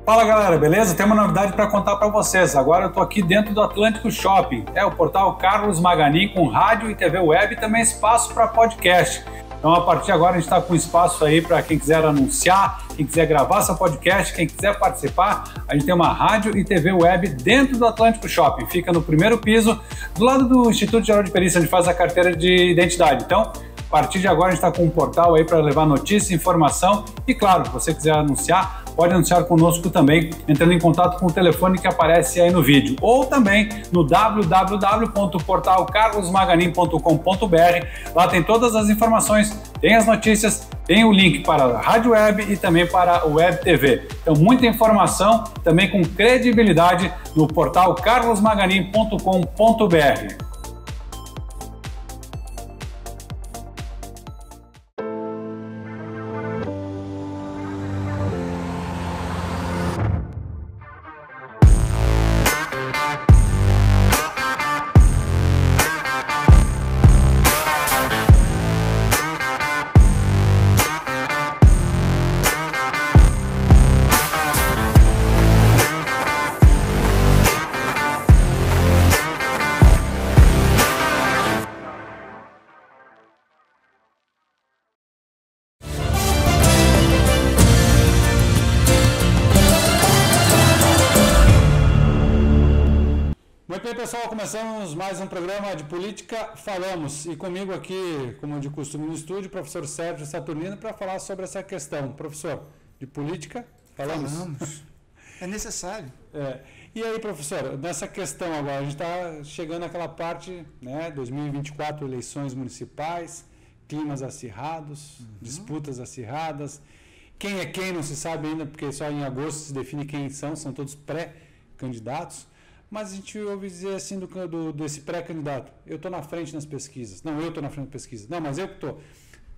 Fala galera, beleza? Tem uma novidade para contar para vocês. Agora eu estou aqui dentro do Atlântico Shopping. É o portal Carlos Maganin com rádio e TV web e também espaço para podcast. Então a partir de agora a gente está com espaço aí para quem quiser anunciar, quem quiser gravar seu podcast, quem quiser participar. A gente tem uma rádio e TV web dentro do Atlântico Shopping. Fica no primeiro piso, do lado do Instituto Geral de Perícia, onde faz a carteira de identidade. Então, a partir de agora a gente está com um portal aí para levar notícia, informação e claro, se você quiser anunciar, pode anunciar conosco também, entrando em contato com o telefone que aparece aí no vídeo, ou também no www.portalcarlosmaganin.com.br. Lá tem todas as informações, tem as notícias, tem o link para a rádio web e também para o web TV. Então, muita informação, também com credibilidade no portal carlosmaganin.com.br. Muito bem, pessoal, começamos mais um programa de Política Falamos. E comigo aqui, como de costume no estúdio, o professor Sérgio Saturnino, para falar sobre essa questão. Professor, de Política Falamos. Falamos. É necessário. E aí, professor, nessa questão agora, a gente está chegando àquela parte, né, 2024, eleições municipais, climas acirrados, disputas acirradas. Quem é quem não se sabe ainda, porque só em agosto se define quem são todos pré-candidatos. Mas a gente ouve dizer assim desse pré-candidato, eu estou na frente nas pesquisas. Não, eu estou na frente da pesquisa. Não, mas eu que estou.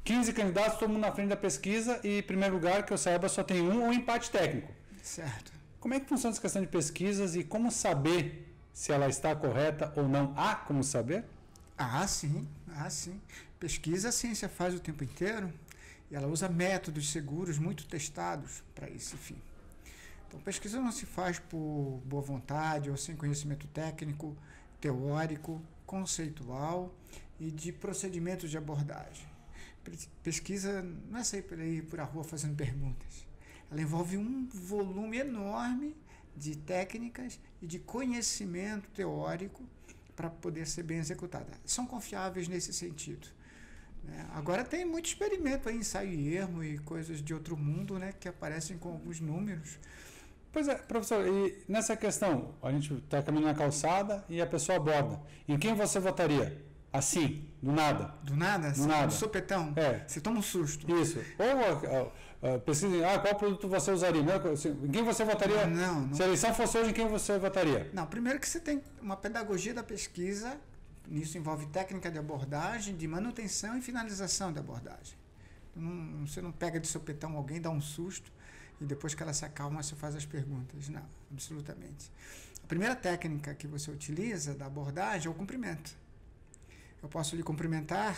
15 candidatos, todo mundo na frente da pesquisa e, em primeiro lugar, que eu saiba, só tem um ou empate técnico. Certo. Como é que funciona essa questão de pesquisas e como saber se ela está correta ou não? Há como saber? Sim. Pesquisa a ciência faz o tempo inteiro e ela usa métodos seguros muito testados para esse fim. Então, pesquisa não se faz por boa vontade ou sem conhecimento técnico, teórico, conceitual e de procedimentos de abordagem. Pesquisa não é sair por a rua fazendo perguntas. Ela envolve um volume enorme de técnicas e de conhecimento teórico para poder ser bem executada. São confiáveis nesse sentido. Agora tem muito experimento aí, ensaio e erro e coisas de outro mundo, né, que aparecem com alguns números. Pois é, professor, e nessa questão, a gente está caminhando na calçada e a pessoa aborda. Em quem você votaria? Assim, do nada. Do nada? Do nada. Um sopetão? Você toma um susto. Isso. Ou pesquisa, qual produto você usaria? Em quem você votaria? Não. Se a eleição fosse hoje, em quem você votaria? Não, primeiro que você tem uma pedagogia da pesquisa, isso envolve técnica de abordagem, de manutenção e finalização da abordagem. Você não pega de sopetão alguém, dá um susto, e depois que ela se acalma, você faz as perguntas. Não, absolutamente. A primeira técnica que você utiliza da abordagem é o cumprimento. Eu posso lhe cumprimentar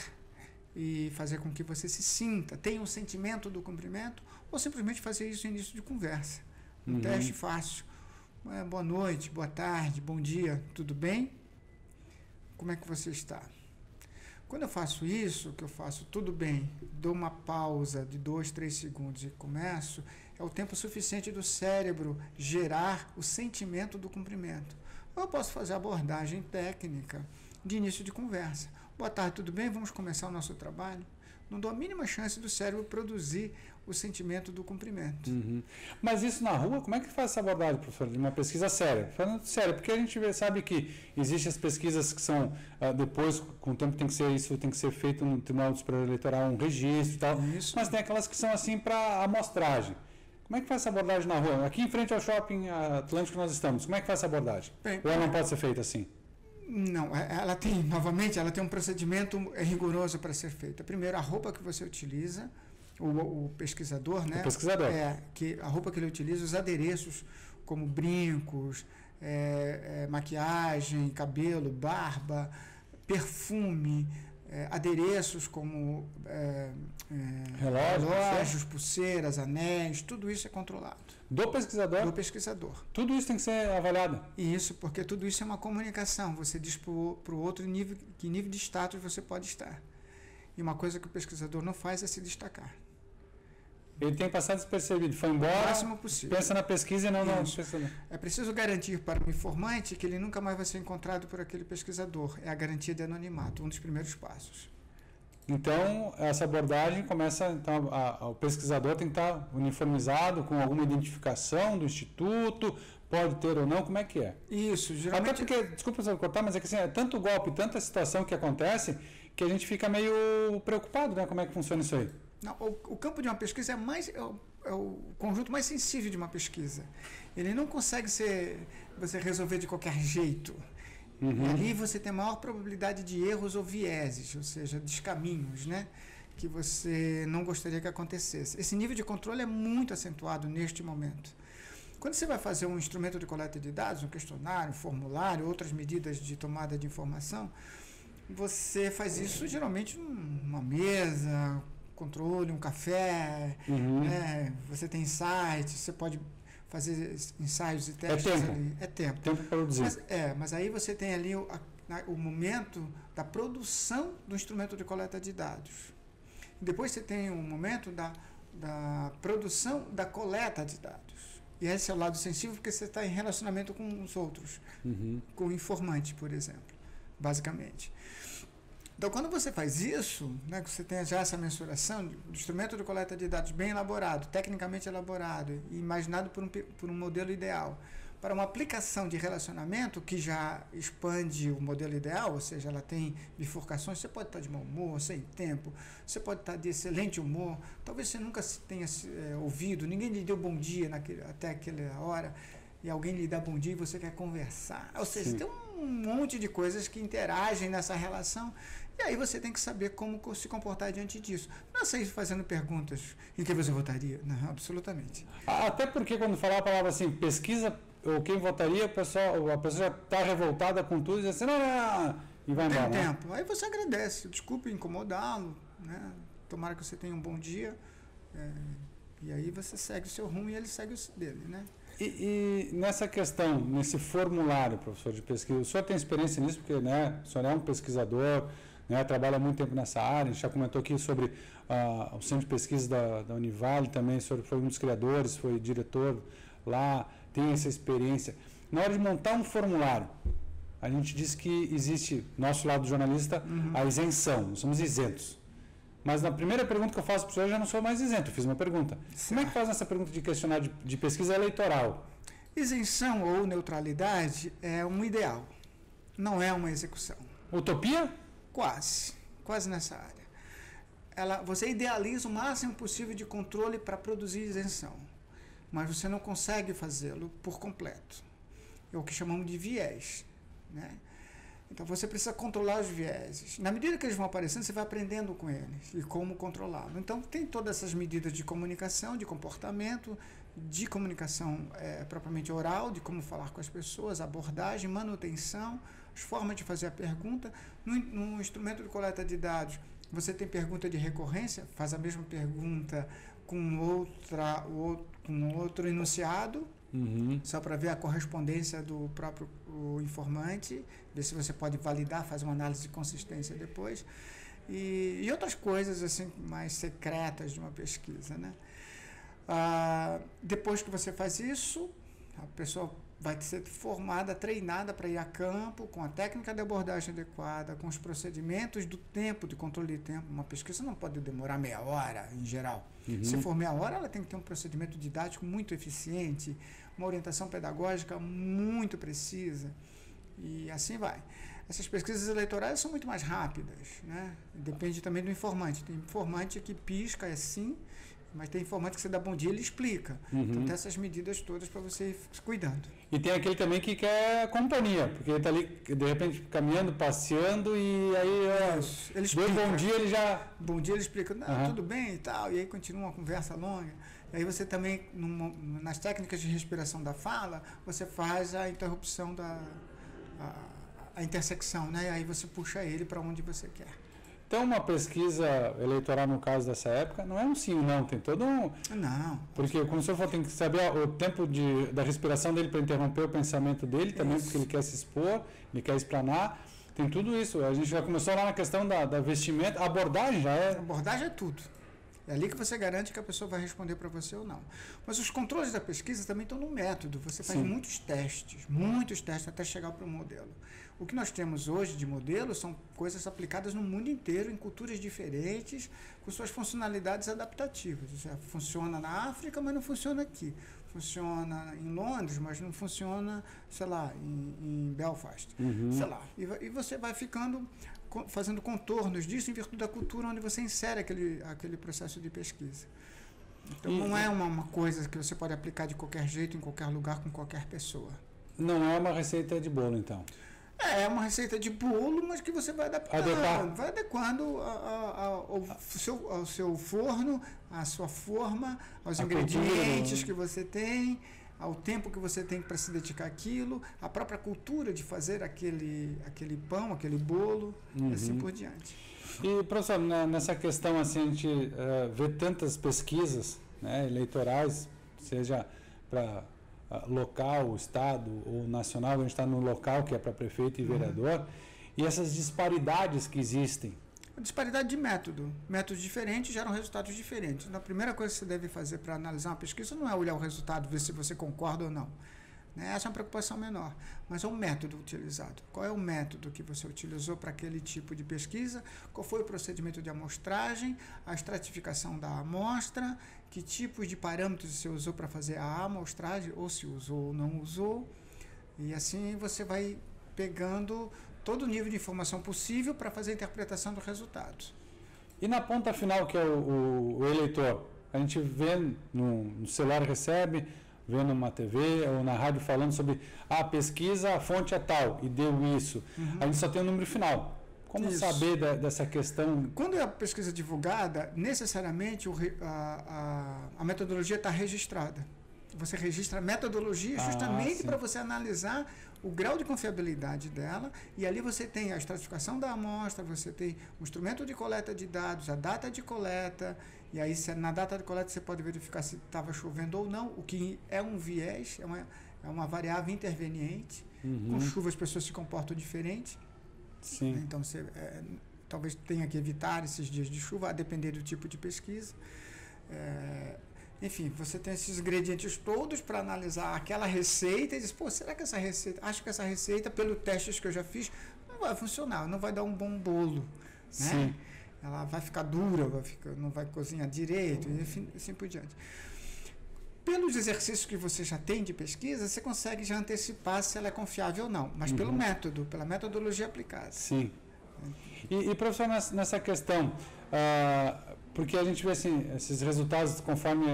e fazer com que você se sinta, tenha um sentimento do cumprimento, ou simplesmente fazer isso no início de conversa. Um teste fácil. Boa noite, boa tarde, bom dia, tudo bem? Como é que você está? Quando eu faço isso, que eu faço tudo bem, dou uma pausa de 2, 3 segundos e começo, é o tempo suficiente do cérebro gerar o sentimento do cumprimento. Ou eu posso fazer abordagem técnica de início de conversa. Boa tarde, tudo bem? Vamos começar o nosso trabalho? Não dou a mínima chance do cérebro produzir o sentimento do cumprimento. Mas isso na rua, como é que faz essa abordagem, professor, de uma pesquisa séria? Falando sério, porque a gente sabe que existem as pesquisas que são, depois, com o tempo, tem que ser feito no Tribunal Superior Eleitoral, um registro e tal, mas tem aquelas que são assim para amostragem. Como é que faz essa abordagem na rua? Aqui em frente ao Shopping Atlântico nós estamos, como é que faz essa abordagem? Ou ela não pode ser feita assim? Não, ela tem um procedimento rigoroso para ser feito. Primeiro, a roupa que você utiliza, o pesquisador, né? O pesquisador. A roupa que ele utiliza, os adereços, como brincos, maquiagem, cabelo, barba, perfume, adereços como relógios, pulseiras, anéis, tudo isso é controlado. Do pesquisador? Do pesquisador. Tudo isso tem que ser avaliado? Isso, porque tudo isso é uma comunicação. Você diz para o outro que nível de status você pode estar. E uma coisa que o pesquisador não faz é se destacar. Ele tem passado despercebido, foi embora, o máximo possível. Pensa na pesquisa e não no pesquisador. É preciso garantir para o informante que ele nunca mais vai ser encontrado por aquele pesquisador. É a garantia de anonimato, um dos primeiros passos. Então, essa abordagem começa, então, o pesquisador tem que estar uniformizado com alguma identificação do instituto, pode ter ou não, como é que é? Isso, geralmente... Até porque, desculpa se eu cortar, mas é que assim, é tanto golpe, tanta situação que acontece, que a gente fica meio preocupado, né? Como é que funciona isso aí? Não, o campo de uma pesquisa é o conjunto mais sensível de uma pesquisa. Ele não consegue você resolver de qualquer jeito. Uhum. Ali você tem a maior probabilidade de erros ou vieses, ou seja, descaminhos, né? Que você não gostaria que acontecesse. Esse nível de controle é muito acentuado neste momento. Quando você vai fazer um instrumento de coleta de dados, um questionário, um formulário, outras medidas de tomada de informação, você faz isso geralmente numa mesa, controle, um café, né? Você tem sites, você pode fazer ensaios e testes ali. É tempo. Tempo para produzir. Mas aí você tem ali o momento da produção do instrumento de coleta de dados. Depois você tem um momento da produção da coleta de dados. E esse é o lado sensível porque você está em relacionamento com os outros, com o informante, por exemplo, basicamente. Então, quando você faz isso, né, que você tem já essa mensuração do instrumento de coleta de dados bem elaborado, tecnicamente elaborado e imaginado por um modelo ideal, para uma aplicação de relacionamento que já expande o modelo ideal, ou seja, ela tem bifurcações, você pode estar de mau humor, sem tempo, você pode estar de excelente humor, talvez você nunca tenha ouvido, ninguém lhe deu bom dia até aquela hora, e alguém lhe dá bom dia e você quer conversar. Ou seja, tem um monte de coisas que interagem nessa relação, e aí você tem que saber como se comportar diante disso. Não é sair fazendo perguntas em que você votaria. Não, absolutamente. Até porque quando falar a palavra assim, pesquisa, ou quem votaria, a pessoa já está revoltada com tudo e diz assim, não, e vai embora. Tem tempo. Aí você agradece, desculpe incomodá-lo, né? Tomara que você tenha um bom dia, e aí você segue o seu rumo e ele segue o dele, né? E nessa questão, nesse formulário, professor de pesquisa, o senhor tem experiência nisso, porque, né, o senhor é um pesquisador, né, trabalha há muito tempo nessa área, a gente já comentou aqui sobre o Centro de Pesquisa da Univale também, o senhor foi um dos criadores, foi diretor lá, tem essa experiência. Na hora de montar um formulário, a gente diz que existe, nosso lado jornalista, a isenção, nós somos isentos. Mas na primeira pergunta que eu faço para o senhor, eu já não sou mais isento, eu fiz uma pergunta. Certo. Como é que faz essa pergunta de questionário de pesquisa eleitoral? Isenção ou neutralidade é um ideal, não é uma execução. Utopia? Quase nessa área. Você idealiza o máximo possível de controle para produzir isenção, mas você não consegue fazê-lo por completo. É o que chamamos de viés, né? Então, você precisa controlar os vieses. Na medida que eles vão aparecendo, você vai aprendendo com eles e como controlá-los. Então, tem todas essas medidas de comunicação, de comportamento, de comunicação propriamente oral, de como falar com as pessoas, abordagem, manutenção, as formas de fazer a pergunta. No instrumento de coleta de dados, você tem pergunta de recorrência, faz a mesma pergunta com outro enunciado, só para ver a correspondência do próprio informante, ver se você pode validar, fazer uma análise de consistência depois, e outras coisas assim mais secretas de uma pesquisa, né? Depois que você faz isso, a pessoa vai ser formada, treinada para ir a campo, com a técnica de abordagem adequada, com os procedimentos do tempo, de controle de tempo. Uma pesquisa não pode demorar meia hora, em geral. Se for meia hora, ela tem que ter um procedimento didático muito eficiente, uma orientação pedagógica muito precisa, e assim vai. Essas pesquisas eleitorais são muito mais rápidas, né? Depende também do informante. Tem informante que pisca assim, mas tem informante que você dá bom dia e ele explica. Então tem essas medidas todas para você ir cuidando. E tem aquele também que quer companhia, porque ele está ali, de repente, caminhando, passeando, e aí ele explica. Deu bom dia, ele já... Bom dia, ele explica, tudo bem e tal, e aí continua uma conversa longa. E aí você também, nas técnicas de respiração da fala, você faz a interrupção a intersecção, né? Aí você puxa ele para onde você quer. Então, uma pesquisa eleitoral, no caso dessa época, não é um sim ou não, tem todo um... Não. Porque, como o senhor falou, tem que saber o tempo da respiração dele para interromper o pensamento dele também, porque ele quer se expor, ele quer explanar. Tem tudo isso. A gente já começou lá na questão da vestimenta. A abordagem já é... A abordagem é tudo. É ali que você garante que a pessoa vai responder para você ou não. Mas os controles da pesquisa também estão no método. Você faz muitos testes até chegar para o modelo. O que nós temos hoje de modelo são coisas aplicadas no mundo inteiro, em culturas diferentes, com suas funcionalidades adaptativas. Ou seja, funciona na África, mas não funciona aqui. Funciona em Londres, mas não funciona, sei lá, em Belfast. Sei lá. E você vai fazendo contornos disso em virtude da cultura onde você insere aquele processo de pesquisa. Então não é uma coisa que você pode aplicar de qualquer jeito, em qualquer lugar, com qualquer pessoa. Não é uma receita de bolo, então? É uma receita de bolo, mas que você vai adaptando. Vai adequando ao seu forno, à sua forma, aos ingredientes que você tem, ao tempo que você tem para se dedicar àquilo, a própria cultura de fazer aquele pão, aquele bolo, e assim por diante. E, professor, nessa questão, assim, a gente vê tantas pesquisas, né, eleitorais, seja para local, estado ou nacional, a gente está no local, que é para prefeito e vereador, e essas disparidades que existem. A disparidade de método. Métodos diferentes geram resultados diferentes. Então, a primeira coisa que você deve fazer para analisar uma pesquisa não é olhar o resultado, ver se você concorda ou não. Essa é uma preocupação menor, mas é o método utilizado. Qual é o método que você utilizou para aquele tipo de pesquisa? Qual foi o procedimento de amostragem, a estratificação da amostra, que tipos de parâmetros você usou para fazer a amostragem, ou se usou ou não usou, e assim você vai pegando todo o nível de informação possível para fazer a interpretação dos resultados. E na ponta final, que é o eleitor, a gente vê no celular, recebe, vê numa TV ou na rádio falando sobre a pesquisa, a fonte é tal, e deu isso. A gente só tem o número final. Como saber dessa questão? Quando é a pesquisa divulgada, necessariamente a metodologia está registrada. Você registra a metodologia justamente para você analisar o grau de confiabilidade dela, e ali você tem a estratificação da amostra, você tem o instrumento de coleta de dados, a data de coleta, e aí na data de coleta você pode verificar se estava chovendo ou não, o que é um viés, é uma variável interveniente. Com chuva as pessoas se comportam diferente. Sim. Então você talvez tenha que evitar esses dias de chuva, a depender do tipo de pesquisa. Enfim, você tem esses ingredientes todos para analisar aquela receita e diz, será que essa receita, acho que essa receita, pelos testes que eu já fiz, não vai funcionar, não vai dar um bom bolo, né? Sim. Ela vai ficar dura, não vai cozinhar direito, enfim, assim por diante. Pelos exercícios que você já tem de pesquisa, você consegue já antecipar se ela é confiável ou não, mas pelo método, pela metodologia aplicada. Sim. E professor, nessa questão, porque a gente vê assim, esses resultados conforme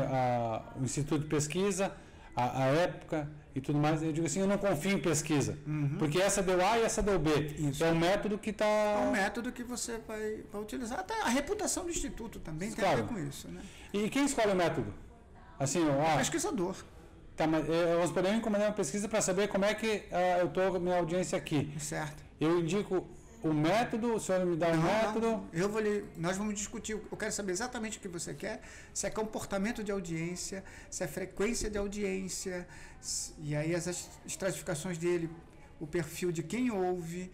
o Instituto de Pesquisa, a época e tudo mais, eu digo assim, eu não confio em pesquisa, porque essa deu A e essa deu B. Isso. É um método que está... É um método que você vai utilizar, até a reputação do Instituto também tem a ver com isso, né? E quem escolhe o método? Assim, pesquisador. Tá, mas nós podemos encomendar uma pesquisa para saber como é que eu estou com a minha audiência aqui. Certo. Eu indico o método, o senhor me dá o método? Nós vamos discutir, eu quero saber exatamente o que você quer, se é comportamento de audiência, se é frequência de audiência, e aí as estratificações dele, o perfil de quem ouve,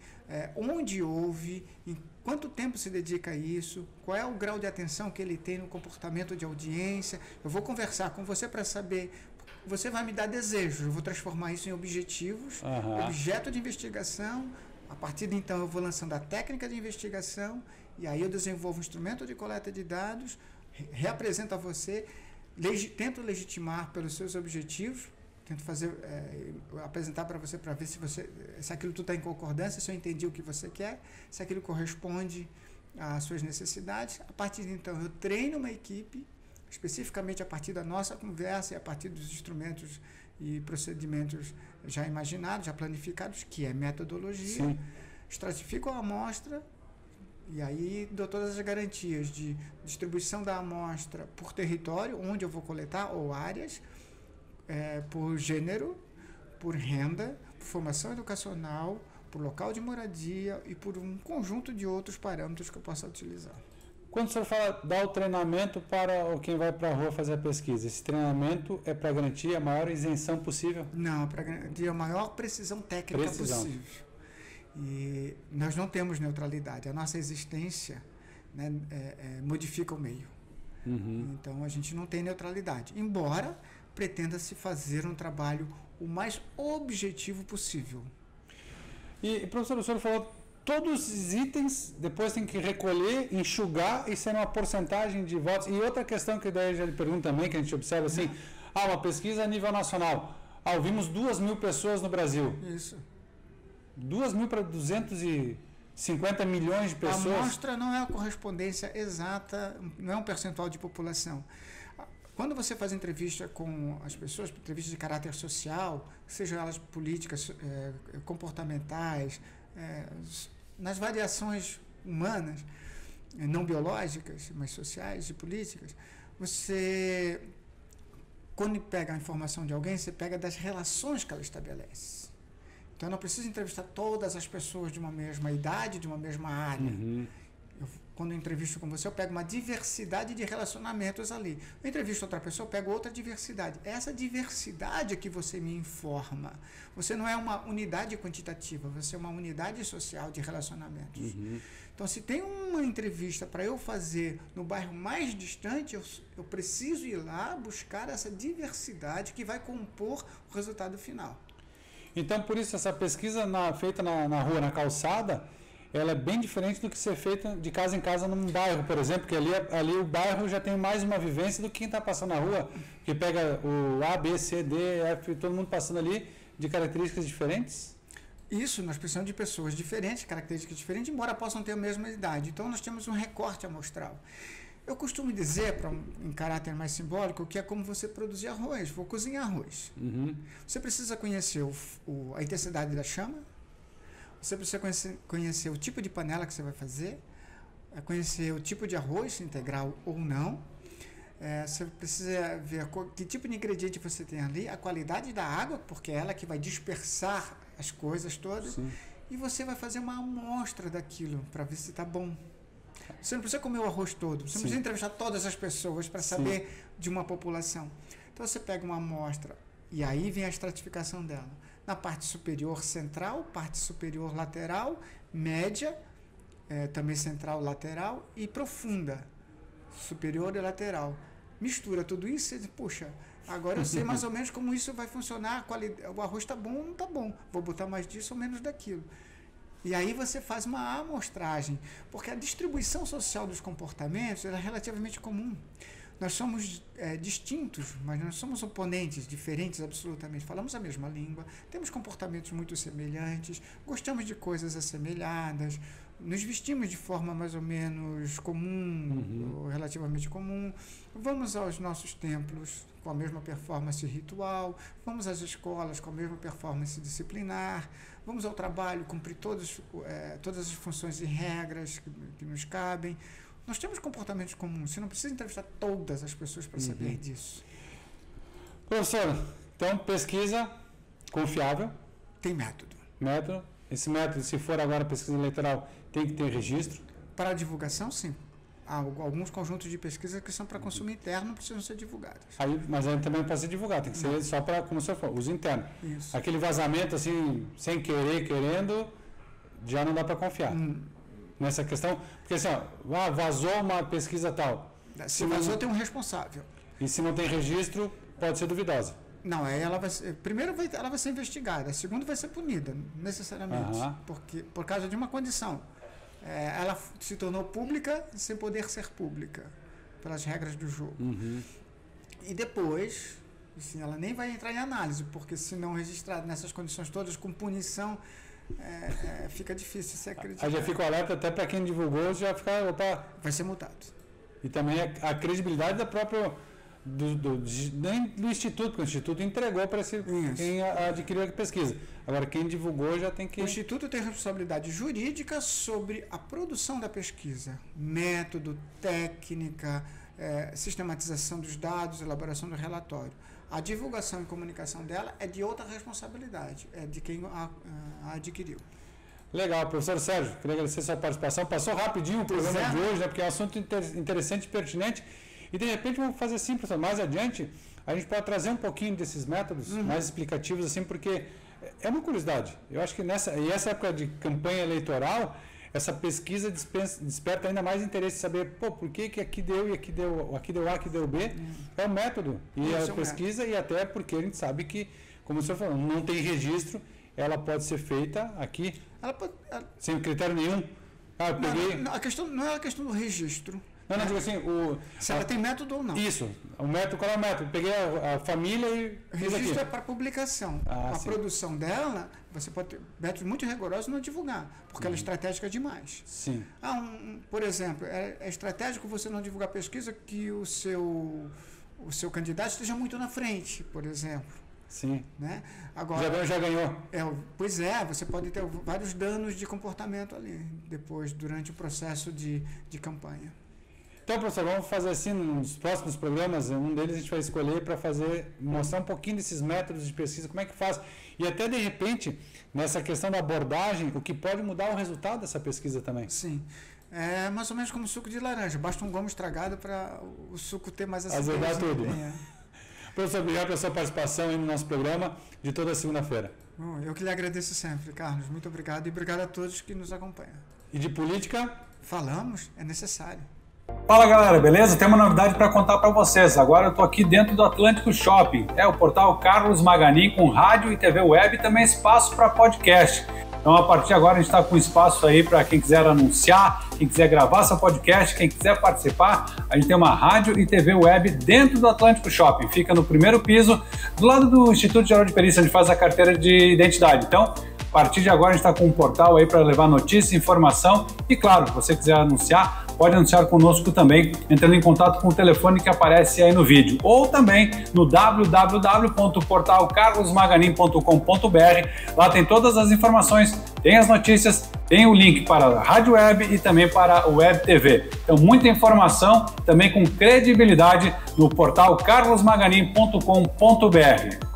onde ouve, em quanto tempo se dedica a isso, qual é o grau de atenção que ele tem no comportamento de audiência. Eu vou conversar com você para saber, você vai me dar desejos, eu vou transformar isso em objetivos, objeto de investigação. A partir de então eu vou lançando a técnica de investigação e aí eu desenvolvo um instrumento de coleta de dados, reapresento a você, tento legitimar pelos seus objetivos, tento apresentar para você para ver se aquilo tudo está em concordância, se eu entendi o que você quer, se aquilo corresponde às suas necessidades. A partir de então eu treino uma equipe, especificamente a partir da nossa conversa e a partir dos instrumentos e procedimentos já imaginados, já planificados, que é metodologia. Sim. Estratifico a amostra e aí dou todas as garantias de distribuição da amostra por território, onde eu vou coletar, ou áreas, por gênero, por renda, por formação educacional, por local de moradia e por um conjunto de outros parâmetros que eu possa utilizar. Quando o senhor fala dar o treinamento para quem vai para a rua fazer a pesquisa, esse treinamento é para garantir a maior isenção possível? Não, para garantir a maior precisão técnica possível. E nós não temos neutralidade. A nossa existência, né, modifica o meio. Então a gente não tem neutralidade. Embora pretenda-se fazer um trabalho o mais objetivo possível. E, professor, o senhor falou todos os itens, depois tem que recolher, enxugar e ser uma porcentagem de votos. E outra questão que daí já lhe pergunto também, que a gente observa assim, uma pesquisa a nível nacional. Ouvimos 2.000 pessoas no Brasil. Isso. 2.000 para 250 milhões de pessoas. A amostra não é a correspondência exata, não é um percentual de população. Quando você faz entrevista com as pessoas, entrevistas de caráter social, sejam elas políticas, comportamentais, nas variações humanas, não biológicas, mas sociais e políticas, você, quando pega a informação de alguém, você pega das relações que ela estabelece. Então, eu não preciso entrevistar todas as pessoas de uma mesma idade, de uma mesma área. Quando eu entrevisto com você, eu pego uma diversidade de relacionamentos ali. Eu entrevisto outra pessoa, eu pego outra diversidade. Essa diversidade é que você me informa. Você não é uma unidade quantitativa, você é uma unidade social de relacionamentos. Então, se tem uma entrevista para eu fazer no bairro mais distante, eu preciso ir lá buscar essa diversidade que vai compor o resultado final. Então, por isso, essa pesquisa feita na rua, na calçada, ela é bem diferente do que ser feita de casa em casa num bairro, por exemplo, porque ali o bairro já tem mais uma vivência do que quem está passando na rua, que pega o A, B, C, D, F, todo mundo passando ali de características diferentes? Isso, nós precisamos de pessoas diferentes, características diferentes, embora possam ter a mesma idade. Então, nós temos um recorte amostral. Eu costumo dizer, em caráter mais simbólico, que é como você produzir arroz. Vou cozinhar arroz. Você precisa conhecer a intensidade da chama, você precisa conhecer o tipo de panela que você vai fazer, conhecer o tipo de arroz, integral ou não. Você precisa ver que tipo de ingrediente você tem ali, a qualidade da água, porque é ela que vai dispersar as coisas todas. Sim. E você vai fazer uma amostra daquilo para ver se está bom. Você não precisa comer o arroz todo, você não precisa entrevistar todas as pessoas para saber de uma população. Então você pega uma amostra e aí vem a estratificação dela. Na parte superior central, parte superior lateral, média, também central lateral e profunda, superior e lateral. Mistura tudo isso e diz, puxa, agora eu sei mais ou menos como isso vai funcionar, o arroz está bom ou não está bom, vou botar mais disso ou menos daquilo. E aí você faz uma amostragem, porque a distribuição social dos comportamentos é relativamente comum. Nós somos distintos, mas nós somos oponentes, diferentes absolutamente. Falamos a mesma língua, temos comportamentos muito semelhantes, gostamos de coisas assemelhadas, nos vestimos de forma mais ou menos comum, ou relativamente comum, vamos aos nossos templos com a mesma performance ritual, vamos às escolas com a mesma performance disciplinar, vamos ao trabalho cumprir todas as funções e regras que nos cabem. Nós temos comportamentos comuns, você não precisa entrevistar todas as pessoas para saber disso. Professor, então pesquisa confiável. Tem método. Método. Esse método, se for agora pesquisa eleitoral, tem que ter registro? Para a divulgação, sim. Há alguns conjuntos de pesquisa que são para consumo interno, não precisam ser divulgados. Mas aí também pode ser divulgado, tem que ser só para, como o senhor falou, uso interno. Isso. Aquele vazamento, assim, sem querer, querendo, já não dá para confiar. Nessa questão, porque assim, vazou uma pesquisa tal. Se vazou, tem um responsável. E se não tem registro, pode ser duvidosa. Não, aí ela vai ser, primeiro ela vai ser investigada, segundo vai ser punida, necessariamente, por causa de uma condição. Ela se tornou pública sem poder ser pública, pelas regras do jogo. E depois, assim, ela nem vai entrar em análise, porque se não registrado nessas condições todas, com punição, fica difícil se acreditar. Aí já fica o alerta até para quem divulgou, já fica, vai ser multado. E também a credibilidade da própria do Instituto, porque o Instituto entregou para quem adquiriu a pesquisa. Agora, quem divulgou já tem que... O Instituto tem responsabilidade jurídica sobre a produção da pesquisa, método, técnica, sistematização dos dados, elaboração do relatório. A divulgação e comunicação dela é de outra responsabilidade, é de quem a adquiriu. Legal, professor Sérgio, queria agradecer a sua participação. Passou rapidinho o programa de hoje, né, porque é um assunto interessante e pertinente. E de repente vamos fazer assim, professor, mais adiante, a gente pode trazer um pouquinho desses métodos mais explicativos, assim, porque é uma curiosidade. Eu acho que essa época de campanha eleitoral, essa pesquisa desperta ainda mais interesse em saber, por que aqui deu e aqui deu A, aqui deu B. É o método e a pesquisa, e até porque a gente sabe que, como o senhor falou, não tem registro, ela pode ser feita aqui sem critério nenhum. Eu peguei... a questão não é a questão do registro. Não, digo assim, se ela tem método ou não. Isso. O método, qual é o método? Peguei a família e fiz aqui. Registro é para publicação. A produção dela, você pode ter métodos muito rigorosos e não divulgar, porque ela é estratégica demais. Sim. Por exemplo, é estratégico você não divulgar pesquisa que o seu candidato esteja muito na frente, por exemplo. Sim. Né? Agora, já ganhou. Pois é, você pode ter vários danos de comportamento ali, durante o processo de campanha. Então, professor, vamos fazer assim, nos próximos programas, um deles a gente vai escolher para mostrar um pouquinho desses métodos de pesquisa, como é que faz. E até, de repente, nessa questão da abordagem, o que pode mudar o resultado dessa pesquisa também. Sim. É mais ou menos como suco de laranja, basta um gomo estragado para o suco ter mais acidez. Azedar tudo. Professor, obrigado pela sua participação aí no nosso programa de toda segunda-feira. Eu que lhe agradeço sempre, Carlos. Muito obrigado e obrigado a todos que nos acompanham. E de política? Falamos, é necessário. Fala galera, beleza? Tem uma novidade para contar para vocês. Agora eu estou aqui dentro do Atlântico Shopping. É o portal Carlos Maganin com rádio e TV web e também espaço para podcast. Então a partir de agora a gente está com espaço aí para quem quiser anunciar, quem quiser gravar seu podcast, quem quiser participar. A gente tem uma rádio e TV web dentro do Atlântico Shopping. Fica no primeiro piso, do lado do Instituto Geral de Perícia, onde faz a carteira de identidade. Então, a partir de agora a gente está com um portal aí para levar notícia, informação e claro, se você quiser anunciar, pode anunciar conosco também, entrando em contato com o telefone que aparece aí no vídeo. Ou também no www.portalcarlosmaganin.com.br. Lá tem todas as informações, tem as notícias, tem o link para a Rádio Web e também para o Web TV. Então, muita informação, também com credibilidade no portal carlosmaganin.com.br.